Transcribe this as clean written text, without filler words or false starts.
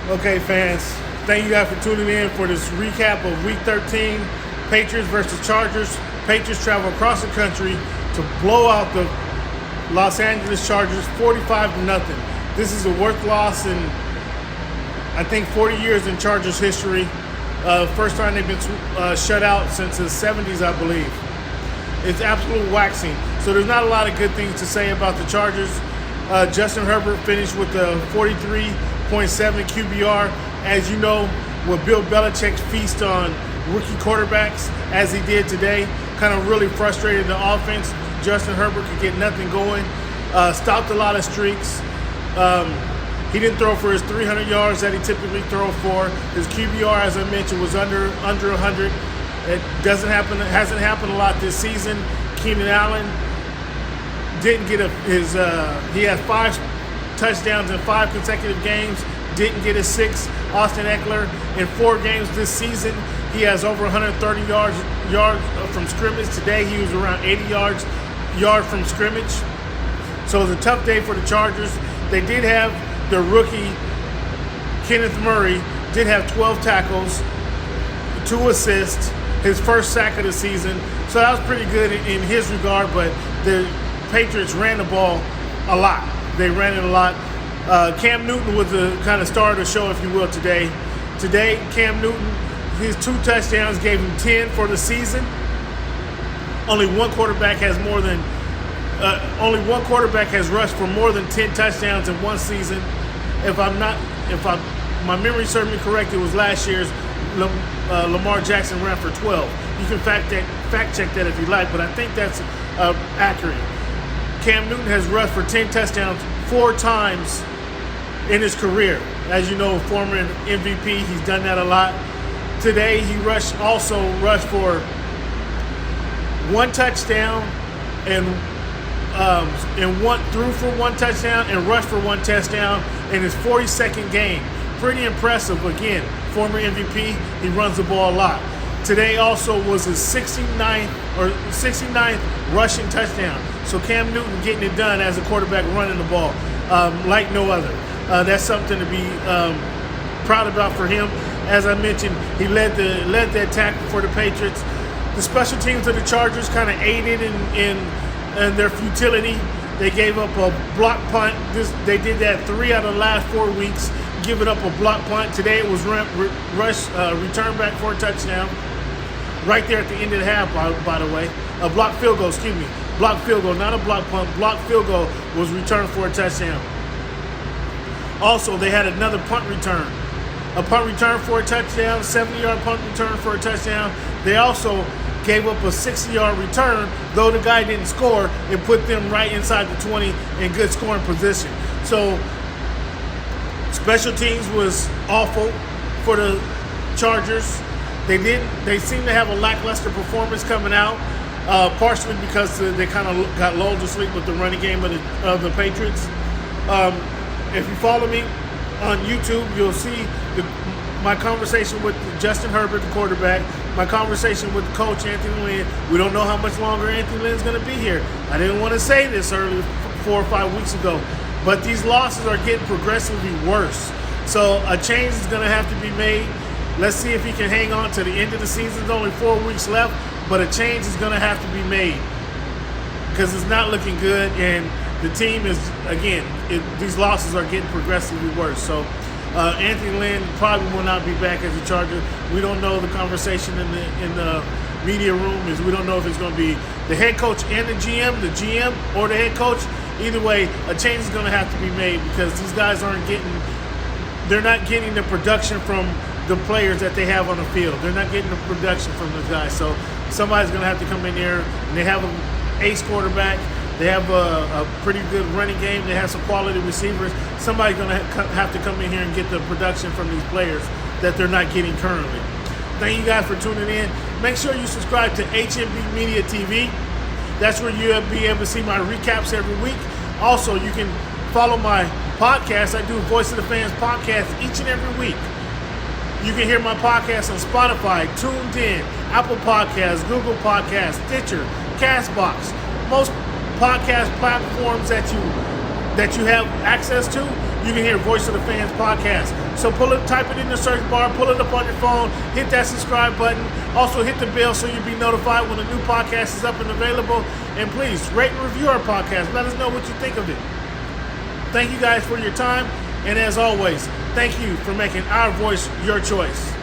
Okay, fans, thank you guys for tuning in for this recap of Week 13, Patriots versus Chargers. Patriots travel across the country to blow out the Los Angeles Chargers 45-0. This is the worst loss in, I think, 40 years in Chargers history. First time they've been shut out since the 70s, I believe. It's absolute waxing. So there's not a lot of good things to say about the Chargers. Justin Herbert finished with a 43.7 QBR. As you know, when Bill Belichick feast on rookie quarterbacks, as he did today, kind of really frustrated the offense. Justin Herbert could get nothing going. Stopped a lot of streaks. He didn't throw for his 300 yards that he typically throws for. His QBR, as I mentioned, was under 100. It hasn't happened a lot this season. Keenan Allen didn't get he had 5 touchdowns in 5 consecutive games. Didn't get his 6th. Austin Eckler in 4 games this season, he has over 130 yards from scrimmage. Today he was around 80 yards from scrimmage. So it was a tough day for the Chargers. They did have their rookie Kenneth Murray did have 12 tackles, 2 assists, his first sack of the season. So that was pretty good in his regard. But the Patriots ran the ball a lot. They ran it a lot. Cam Newton was the kind of star of the show, if you will, today. Today, Cam Newton, his 2 touchdowns gave him 10 for the season. Only one quarterback has rushed for more than 10 touchdowns in one season. My memory serves me correct, it was last year's Lamar Jackson ran for 12. You can fact check that if you like, but I think that's accurate. Cam Newton has rushed for 10 touchdowns 4 times in his career. As you know, former MVP, he's done that a lot. Today, he also rushed for 1 touchdown and threw for 1 touchdown and rushed for 1 touchdown in his 42nd game. Pretty impressive. Again, former MVP, he runs the ball a lot. Today also was his 69th rushing touchdown. So Cam Newton getting it done as a quarterback running the ball like no other. That's something to be proud about for him. As I mentioned, he led that tackle for the Patriots. The special teams of the Chargers kind of aided in their futility. They gave up a block punt. They did that 3 out of the last 4 weeks, giving up a block punt. Today it was return back for a touchdown. Right there at the end of the half, by the way. A block field goal, Block field goal, not a block punt. Block field goal was returned for a touchdown. Also, they had another punt return. A punt return for a touchdown, 70-yard punt return for a touchdown. They also gave up a 60-yard return, though the guy didn't score. It put them right inside the 20 in good scoring position. So, special teams was awful for the Chargers. They seem to have a lackluster performance coming out, partially because they kind of got lulled to sleep with the running game of the Patriots. If you follow me on YouTube, you'll see my conversation with Justin Herbert, the quarterback, my conversation with the coach, Anthony Lynn. We don't know how much longer Anthony Lynn's going to be here. I didn't want to say this earlier 4 or 5 weeks ago, but these losses are getting progressively worse. So a change is going to have to be made. Let's see if he can hang on to the end of the season. There's only 4 weeks left, but a change is going to have to be made because it's not looking good, and the team is, again, these losses are getting progressively worse. So Anthony Lynn probably will not be back as a Charger. We don't know. The conversation in the media room is we don't know if it's going to be the head coach and the GM or the head coach. Either way, a change is going to have to be made because these guys they're not getting the production from the players that they have on the field. They're not getting the production from those guys. So somebody's going to have to come in there, and they have an ace quarterback. They have a pretty good running game. They have some quality receivers. Somebody's going to have to come in here and get the production from these players that they're not getting currently. Thank you guys for tuning in. Make sure you subscribe to HMB Media TV. That's where you'll be able to see my recaps every week. Also, you can follow my podcast. I do Voice of the Fans podcast each and every week. You can hear my podcast on Spotify, Tuned In, Apple Podcasts, Google Podcasts, Stitcher, Castbox. Most podcast platforms that that you have access to, you can hear Voice of the Fans podcast. So type it in the search bar, pull it up on your phone, hit that subscribe button. Also hit the bell so you'll be notified when a new podcast is up and available. And please rate and review our podcast. Let us know what you think of it. Thank you guys for your time. And as always, thank you for making our voice your choice.